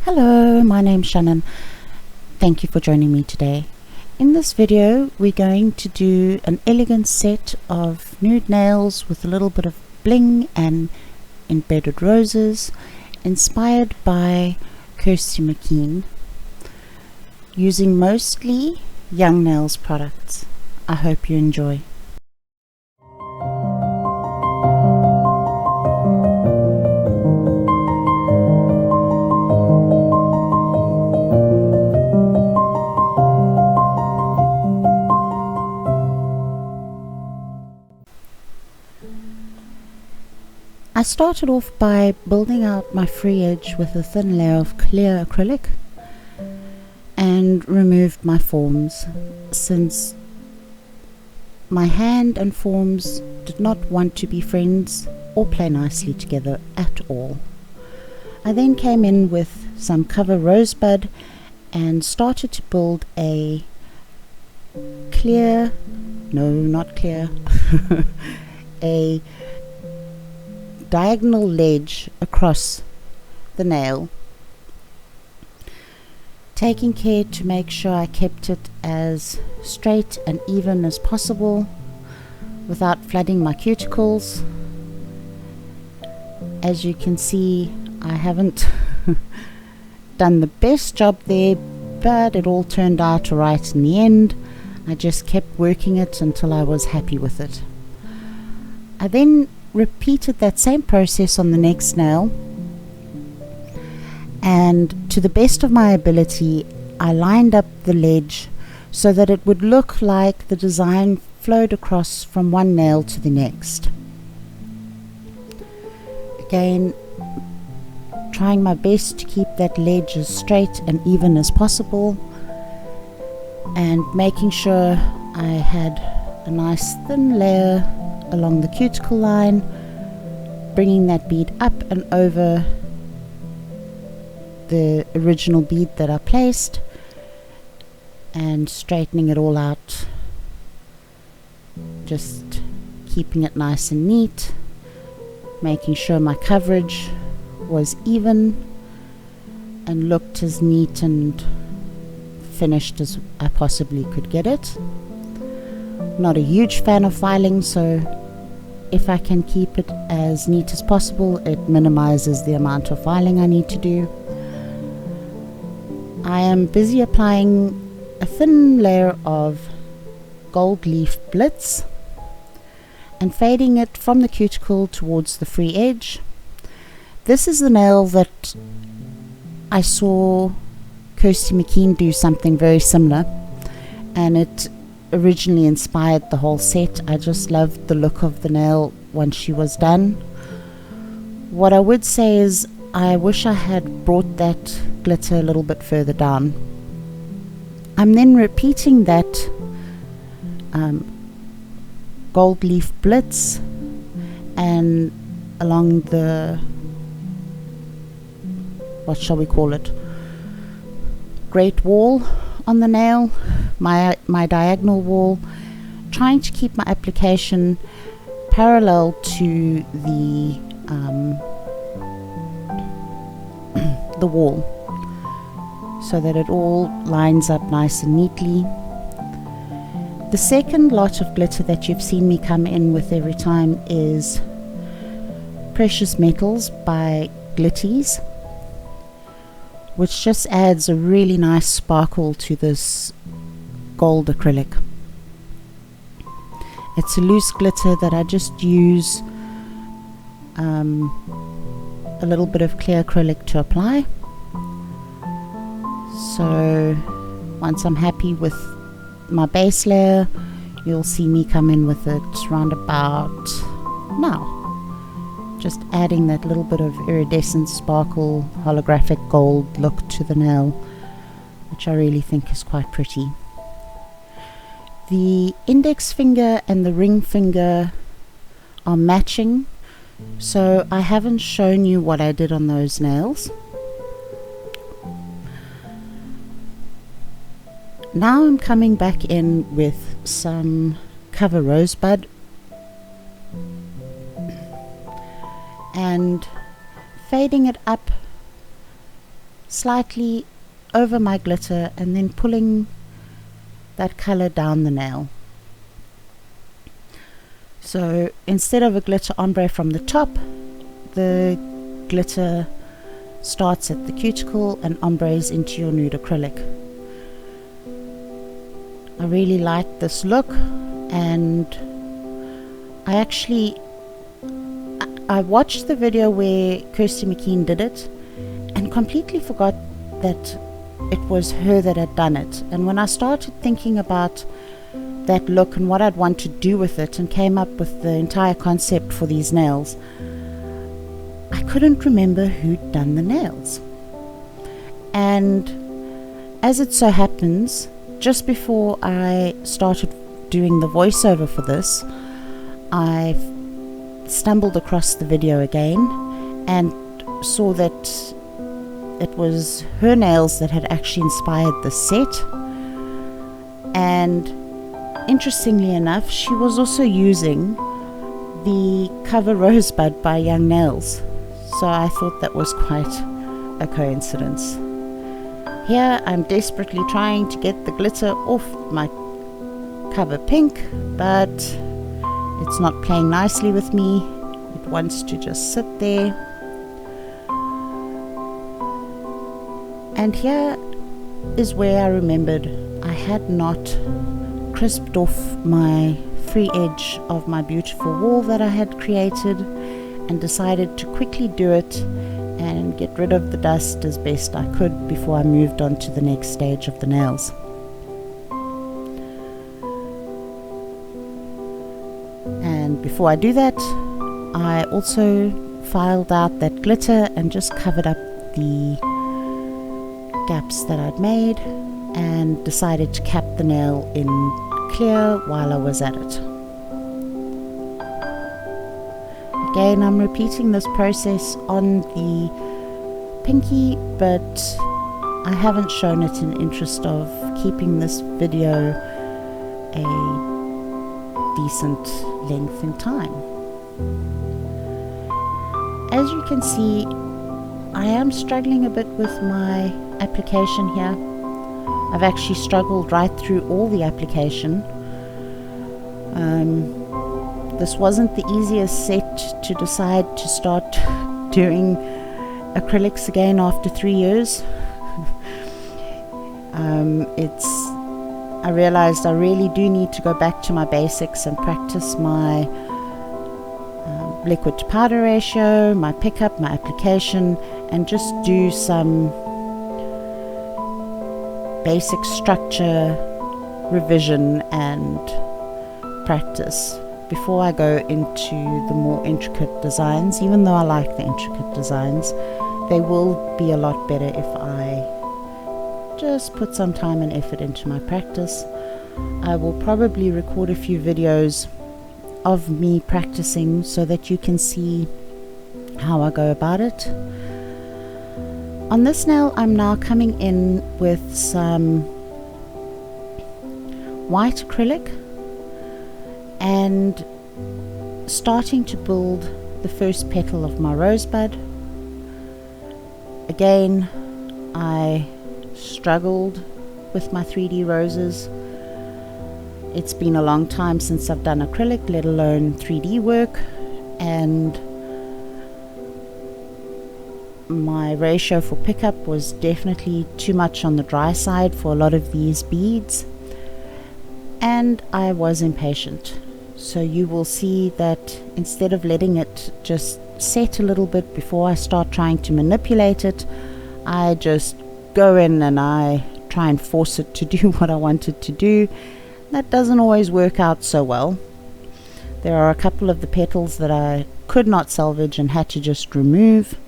Hello, my name's Shannon. Thank you for joining me today. In this video, we're going to do an elegant set of nude nails with a little bit of bling and embedded roses, inspired by Kirsty Meakin, using mostly Young Nails products. I hope you enjoy. I started off by building out my free edge with a thin layer of clear acrylic and removed my forms, since my hand and forms did not want to be friends or play nicely together at all. I then came in with some cover Rosebud and started to build a a diagonal ledge across the nail, taking care to make sure I kept it as straight and even as possible without flooding my cuticles. As you can see, I haven't done the best job there, but it all turned out alright in the end. I just kept working it until I was happy with it. I then repeated that same process on the next nail, and to the best of my ability I lined up the ledge so that it would look like the design flowed across from one nail to the next. Again, trying my best to keep that ledge as straight and even as possible, and making sure I had a nice thin layer along the cuticle line, bringing that bead up and over the original bead that I placed and straightening it all out, just keeping it nice and neat, making sure my coverage was even and looked as neat and finished as I possibly could get it. Not a huge fan of filing, so if I can keep it as neat as possible, it minimizes the amount of filing I need to do. I am busy applying a thin layer of gold leaf Blitz and fading it from the cuticle towards the free edge. This is the nail that I saw Kirsty Meakin do something very similar, and it originally inspired the whole set. I just loved the look of the nail once she was done. What I would say is I wish I had brought that glitter a little bit further down. I'm then repeating that gold leaf Blitz and along the, what shall we call it, great wall on the nail, my diagonal wall, trying to keep my application parallel to the wall so that it all lines up nice and neatly. The second lot of glitter that you've seen me come in with every time is Precious Metals by Glitties, which just adds a really nice sparkle to this gold acrylic. It's a loose glitter that I just use a little bit of clear acrylic to apply. So once I'm happy with my base layer, you'll see me come in with it round about now. Just adding that little bit of iridescent sparkle, holographic gold look to the nail, which I really think is quite pretty. The index finger and the ring finger are matching, so I haven't shown you what I did on those nails. Now I'm coming back in with some cover Rosebud and fading it up slightly over my glitter and then pulling that color down the nail. So instead of a glitter ombre from the top, the glitter starts at the cuticle and ombres into your nude acrylic. I really like this look, and I watched the video where Kirsty Meakin did it and completely forgot that it was her that had done it. And when I started thinking about that look and what I'd want to do with it and came up with the entire concept for these nails, I couldn't remember who'd done the nails. And as it so happens, just before I started doing the voiceover for this, I stumbled across the video again and saw that it was her nails that had actually inspired the set. And interestingly enough, she was also using the cover Rosebud by Young Nails, so I thought that was quite a coincidence. Here I'm desperately trying to get the glitter off my cover pink, but it's not playing nicely with me. It wants to just sit there. And here is where I remembered I had not crisped off my free edge of my beautiful wall that I had created, and decided to quickly do it and get rid of the dust as best I could before I moved on to the next stage of the nails. And before I do that, I also filed out that glitter and just covered up the gaps that I'd made, and decided to cap the nail in clear while I was at it. Again, I'm repeating this process on the pinky, but I haven't shown it in interest of keeping this video a decent length in time. As you can see, I am struggling a bit with my application here. I've actually struggled right through all the application. This wasn't the easiest set to decide to start doing acrylics again after 3 years. I realized I really do need to go back to my basics and practice my liquid to powder ratio, my pickup, my application, and just do some basic structure revision and practice before I go into the more intricate designs. Even though I like the intricate designs, they will be a lot better if I just put some time and effort into my practice. I will probably record a few videos of me practicing so that you can see how I go about it. On this nail, I'm now coming in with some white acrylic and starting to build the first petal of my rosebud. Again, I struggled with my 3D roses. It's been a long time since I've done acrylic, let alone 3D work, and my ratio for pickup was definitely too much on the dry side for a lot of these beads, and I was impatient. So you will see that instead of letting it just set a little bit before I start trying to manipulate it, I just go in and I try and force it to do what I want it to do. That doesn't always work out so well. There are a couple of the petals that I could not salvage and had to just remove.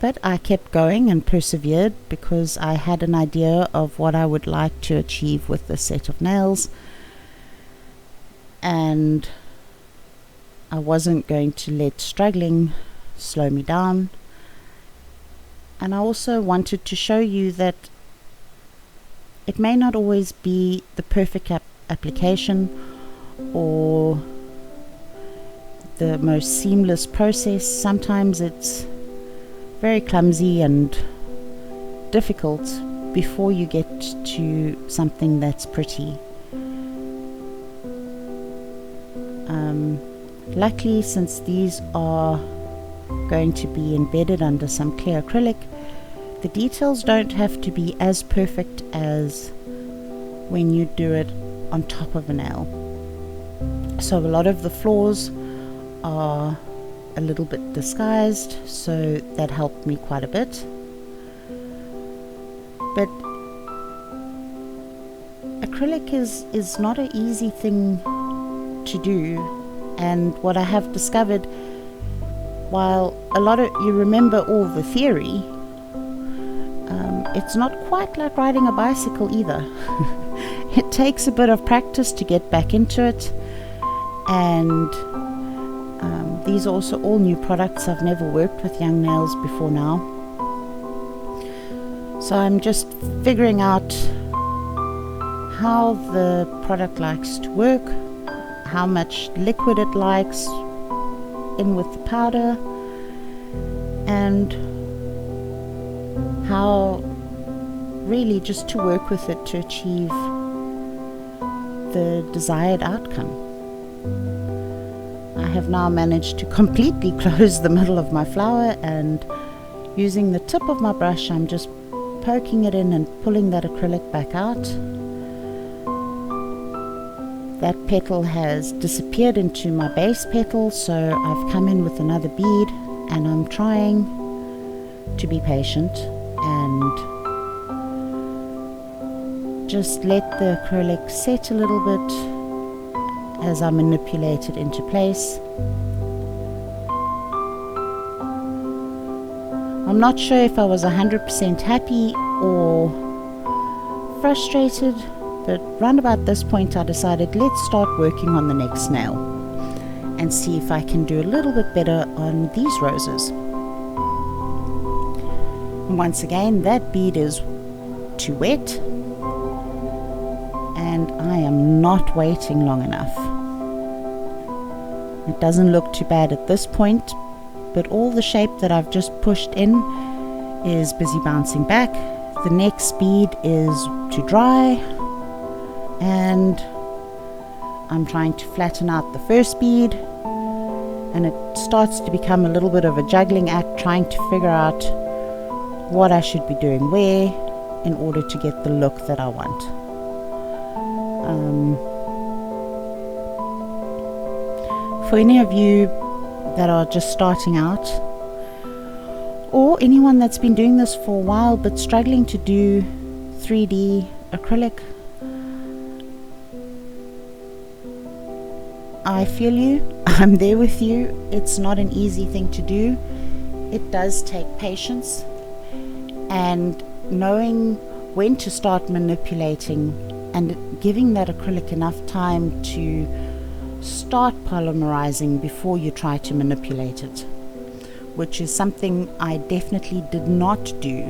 But I kept going and persevered because I had an idea of what I would like to achieve with this set of nails. And I wasn't going to let struggling slow me down. And I also wanted to show you that it may not always be the perfect application or the most seamless process. Sometimes it's very clumsy and difficult before you get to something that's pretty. Luckily, since these are going to be embedded under some clear acrylic, the details don't have to be as perfect as when you do it on top of a nail. So a lot of the flaws are a little bit disguised, so that helped me quite a bit. But acrylic is not an easy thing to do, and what I have discovered, while a lot of you remember all the theory, it's not quite like riding a bicycle either. It takes a bit of practice to get back into it, and these are also all new products. I've never worked with young nails before now, so I'm just figuring out how the product likes to work, how much liquid it likes in with the powder, and how really just to work with it to achieve the desired outcome. I have now managed to completely close the middle of my flower, and using the tip of my brush I'm just poking it in and pulling that acrylic back out. That petal has disappeared into my base petal, so I've come in with another bead, and I'm trying to be patient and just let the acrylic set a little bit as I manipulate it into place. I'm not sure if I was 100% happy or frustrated, but round about this point I decided, let's start working on the next nail and see if I can do a little bit better on these roses. And once again, that bead is too wet, and I am not waiting long enough. It doesn't look too bad at this point, but all the shape that I've just pushed in is busy bouncing back. The next bead is to dry, and I'm trying to flatten out the first bead, and it starts to become a little bit of a juggling act, trying to figure out what I should be doing where in order to get the look that I want. For any of you that are just starting out, or anyone that's been doing this for a while but struggling to do 3D acrylic, I feel you. I'm there with you. It's not an easy thing to do. It does take patience and knowing when to start manipulating and giving that acrylic enough time to start polymerizing before you try to manipulate it, which is something I definitely did not do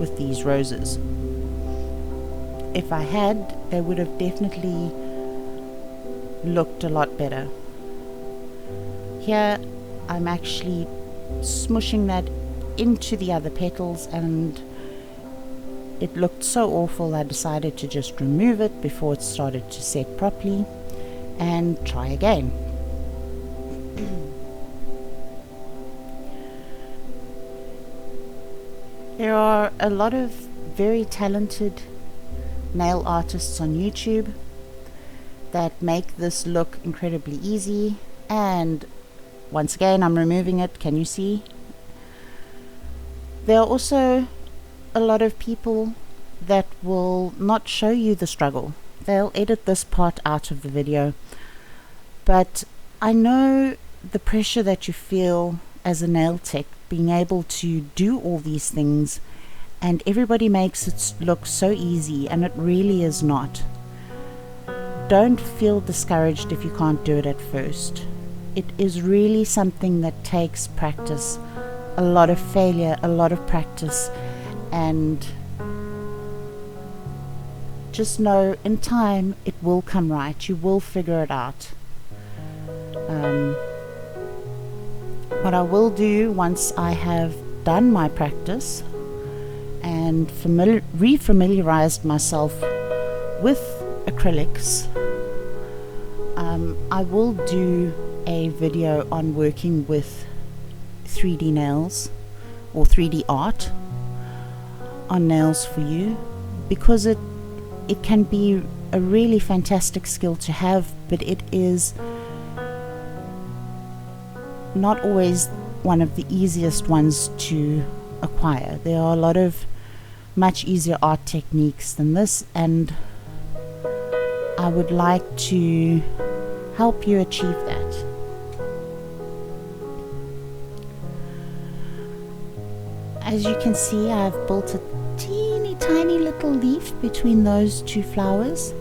with these roses. If I had, they would have definitely looked a lot better. Here I'm actually smushing that into the other petals, and it looked so awful I decided to just remove it before it started to set properly and try again. There are a lot of very talented nail artists on YouTube that make this look incredibly easy, and once again I'm removing it. Can you see? There are also a lot of people that will not show you the struggle. They'll edit this part out of the video, but I know the pressure that you feel as a nail tech, being able to do all these things, and everybody makes it look so easy, and it really is not. Don't feel discouraged if you can't do it at first. It is really something that takes practice, a lot of failure, a lot of practice, and just know in time it will come right. You will figure it out. What I will do once I have done my practice and re-familiarized myself with acrylics, I will do a video on working with 3D nails or 3D art on nails for you, because it can be a really fantastic skill to have, but it is not always one of the easiest ones to acquire. There are a lot of much easier art techniques than this, and I would like to help you achieve that. As you can see, I've built a teeny tiny little leaf between those two flowers,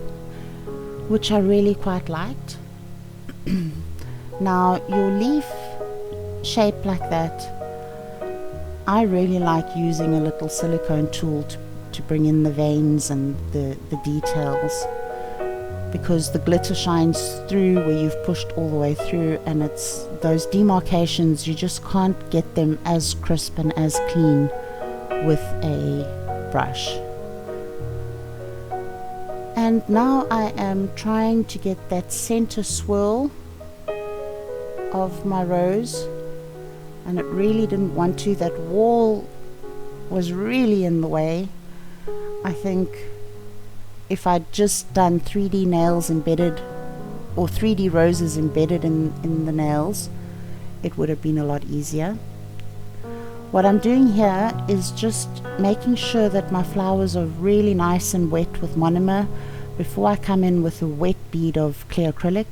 which I really quite liked. Now, your leaf shape like that, I really like using a little silicone tool to bring in the veins and the details, because the glitter shines through where you've pushed all the way through, and it's those demarcations, you just can't get them as crisp and as clean with a brush. And now I am trying to get that center swirl of my rose, and it really didn't want to. That wall was really in the way. I think if I'd just done 3D nails embedded, or 3D roses embedded in the nails, it would have been a lot easier. What I'm doing here is just making sure that my flowers are really nice and wet with monomer before I come in with a wet bead of clear acrylic.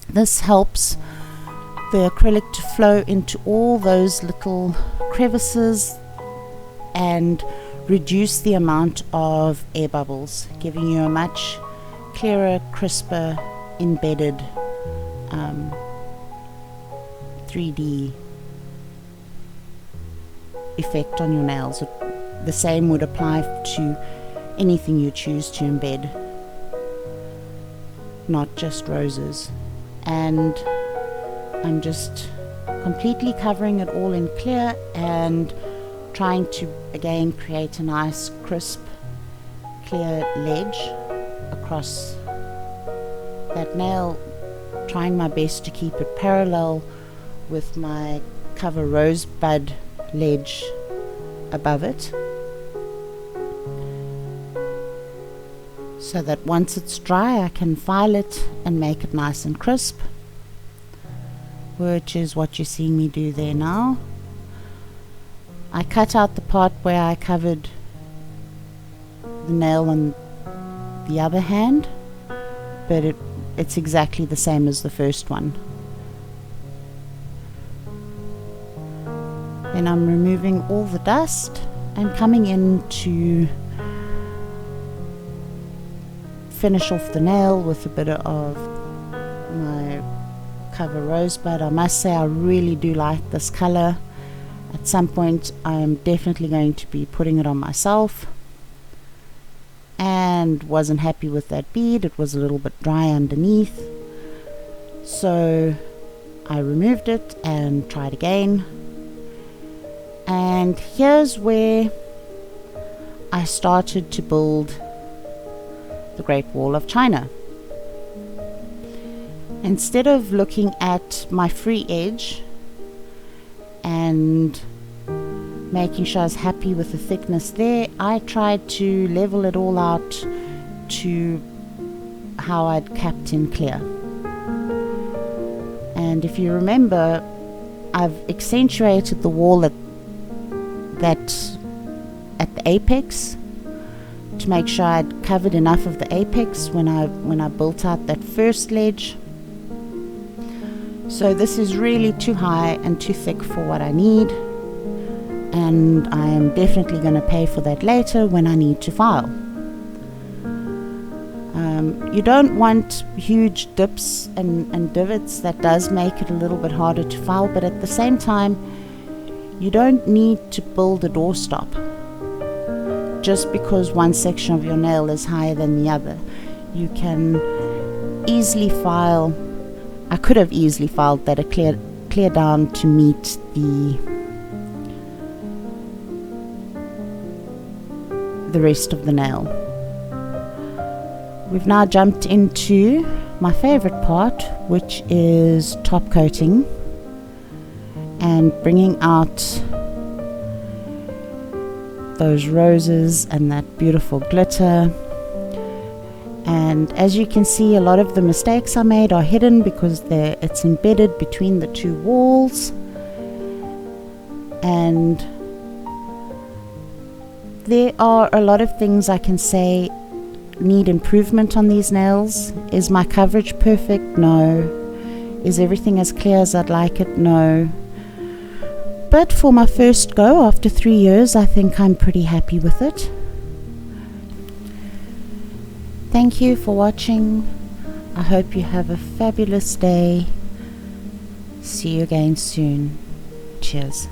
This helps the acrylic to flow into all those little crevices and reduce the amount of air bubbles, giving you a much clearer, crisper, embedded 3D effect on your nails. The same would apply to anything you choose to embed, not just roses. And I'm just completely covering it all in clear and trying to again create a nice crisp clear ledge across that nail, trying my best to keep it parallel with my cover Rosebud ledge above it, so that once it's dry I can file it and make it nice and crisp, which is what you're seeing me do there now. I cut out the part where I covered the nail on the other hand, but it's exactly the same as the first one. Then I'm removing all the dust and coming in to finish off the nail with a bit of my cover Rosebud. I must say I really do like this color. At some point I'm definitely going to be putting it on myself, and wasn't happy with that bead. It was a little bit dry underneath, so I removed it and tried again. And here's where I started to build the Great Wall of China. Instead of looking at my free edge and making sure I was happy with the thickness there, I tried to level it all out to how I'd capped in clear. And if you remember, I've accentuated the wall at the apex to make sure I'd covered enough of the apex when I built out that first ledge. So this is really too high and too thick for what I need, and I am definitely going to pay for that later when I need to file. You don't want huge dips and divots. That does make it a little bit harder to file, but at the same time you don't need to build a doorstop just because one section of your nail is higher than the other. You can easily file. I could have easily filed that a clear down to meet the rest of the nail. We've now jumped into my favorite part, which is top coating and bringing out those roses and that beautiful glitter. And as you can see, a lot of the mistakes I made are hidden because it's embedded between the two walls, and there are a lot of things I can say need improvement on these nails. Is my coverage perfect? No. Is everything as clear as I'd like it? No. But for my first go after 3 years, I think I'm pretty happy with it. Thank you for watching. I hope you have a fabulous day. See you again soon. Cheers.